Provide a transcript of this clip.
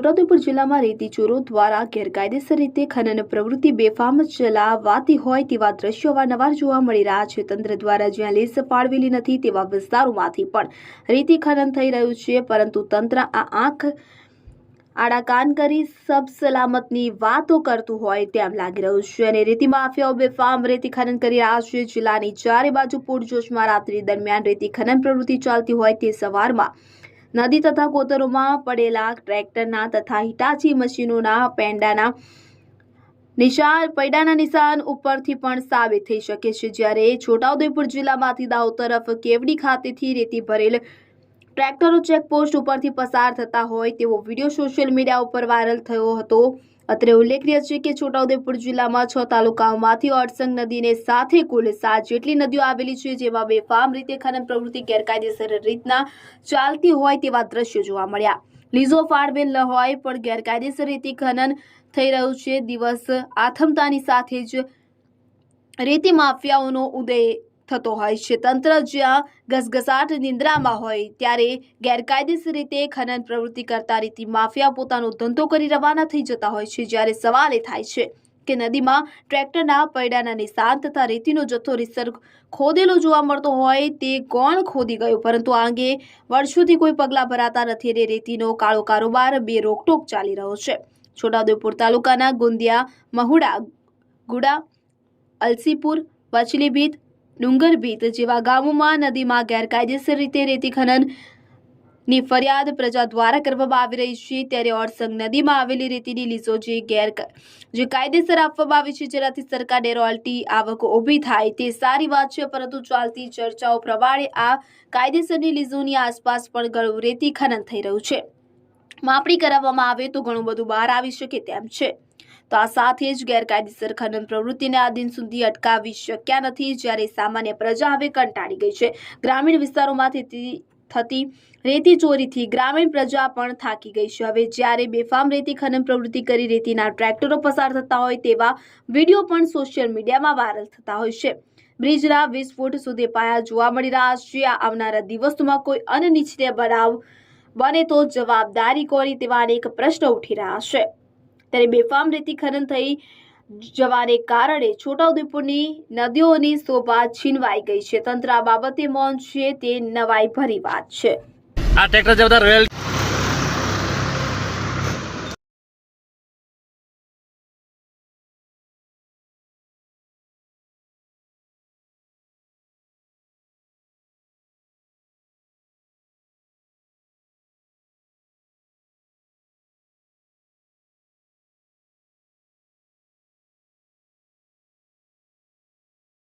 છોટાઉદેપુર જિલ્લામાં રેતી ચોરો દ્વારા ગેરકાયદેસર રીતે ખનન પ્રવૃત્તિ બેફામ ચલાવાતી હોય તેવા દ્રશ્યો અવારનવાર જોવા મળી રહ્યા છે। તંત્ર દ્વારા જ્યાં લીઝ ફાળવેલી નથી તેવા વિસ્તારોમાંથી પણ રેતી ખનન થઈ રહ્યું છે, પરંતુ તંત્ર આ આંખ આડા કાન કરી સબ સલામતની વાતો કરતું હોય તેમ લાગી રહ્યું છે અને રેતી માફિયાઓ બેફામ રેતી ખનન કરી રહ્યા છે। જિલ્લાની ચારે બાજુ પૂરજોશમાં રાત્રિ દરમિયાન રેતી ખનન પ્રવૃત્તિ ચાલતી હોય તે સવારમાં નદી તથા કોતરોમાં પડેલા ટ્રેક્ટરના તથા હિટાચી મશીનોના પૈડાના નિશાન ઉપરથી પણ સાબિત થઈ શકે છે। જ્યારે છોટાઉદેપુર જિલ્લામાંથી દાહોદ તરફ કેવડી ખાતેથી રેતી ભરેલ ટ્રેક્ટરો ચેકપોસ્ટ ઉપરથી પસાર થતા હોય તેવો વિડીયો સોશિયલ મીડિયા ઉપર વાયરલ થયો હતો। અત્રે ઉલ્લેખનીય છે કે છોટાઉદેપુર જિલ્લામાં 6 તાલુકાઓમાંથી અડસંગ નદીને સાથે કુલ 7 જેટલી નદીઓ આવેલી છે, જેમાં બેફામ રીતે ખનન પ્રવૃત્તિ ગેરકાયદેસર રીતના ચાલતી હોય તેવા દ્રશ્યો જોવા મળ્યા। લીઝો ફાળવેલ ન હોય પણ ગેરકાયદેસર રીતે ખનન થઈ રહ્યું છે। દિવસ આથમતાની સાથે જ રેતી માફિયાઓનો ઉદય થતો હોય છે। તંત્ર જ્યાં ઘસઘસાટ નિંદ્રામાં હોય ત્યારે ગેરકાયદેસર રીતે ખનન પ્રવૃત્તિ કરતા રેતી માફિયા પોતાનો ધંધો કરી રવાના થઈ જતા હોય છે। જ્યારે સવાલ એ થાય છે કે નદીમાં ટ્રેક્ટરના પૈડાના નિશાન તથા રેતીનો જથ્થો રીતસર ખોદેલો જોવા મળતો હોય તે કોણ ખોદી ગયું, પરંતુ આ અંગે વર્ષોથી કોઈ પગલાં ભરાતા નથી અને રેતીનો કાળો કારોબાર બે રોકટોક ચાલી રહ્યો છે। છોટાઉદેપુર તાલુકાના ગુંદિયા, મહુડા, ગુડા, અલસીપુર, પચલીભીત, ડુંગરભીત જેવા ગામોમાં નદીમાં ગેરકાયદેસર રીતે રેતી ખનનની ફરિયાદ પ્રજા દ્વારા કરવામાં આવી રહી છે। ત્યારે અડસંગ નદીમાં આવેલી રેતીની લીઝો જે કાયદેસર આપવામાં આવી છે, જેનાથી સરકારને રોયલ્ટી આવક ઊભી થાય તે સારી વાત છે, પરંતુ ચાલતી ચર્ચાઓ પ્રમાણે આ કાયદેસરની લીઝોની આસપાસ પણ ઘણું રેતી ખનન થઈ રહ્યું છે। માપણી કરાવવામાં આવે તો ઘણું બધું બહાર આવી શકે તેમ છે। તો આ સાથે જ ગેરકાયદેસર ખનન પ્રવૃત્તિને આ દિન સુધી અટકાવી શક્યા નથી, જ્યારે સામાન્ય પ્રજા હવે કંટાળી ગઈ છે। ગ્રામીણ વિસ્તારોમાંથી થતી રેતી ચોરીથી ગ્રામીણ પ્રજા પણ થાકી ગઈ છે। હવે જ્યારે બેફામ રેતી ખનન પ્રવૃત્તિ કરી રેતીના ટ્રેક્ટરો પસાર થતા હોય તેવા વિડીયો પણ સોશિયલ મીડિયામાં વાયરલ થતા હોય છે। બ્રિજના 20 ફૂટ સુધી પાયા જોવા મળી રહ્યા છે। આવનારા દિવસોમાં કોઈ અનિચ્છનીય બનાવ બને તો જવાબદારી કોની તેવા અનેક પ્રશ્નો ઉઠી રહ્યા છે। ત્યારે બેફામ રેતી ખનન થઈ જવાને કારણે છોટાઉદેપુરની નદીઓની શોભા છીનવાઈ ગઈ છે। તંત્ર આ બાબતે મૌન છે તે નવાઈ ભરી વાત છે। આ ટ્રેક્ટર જે બધા રોયલ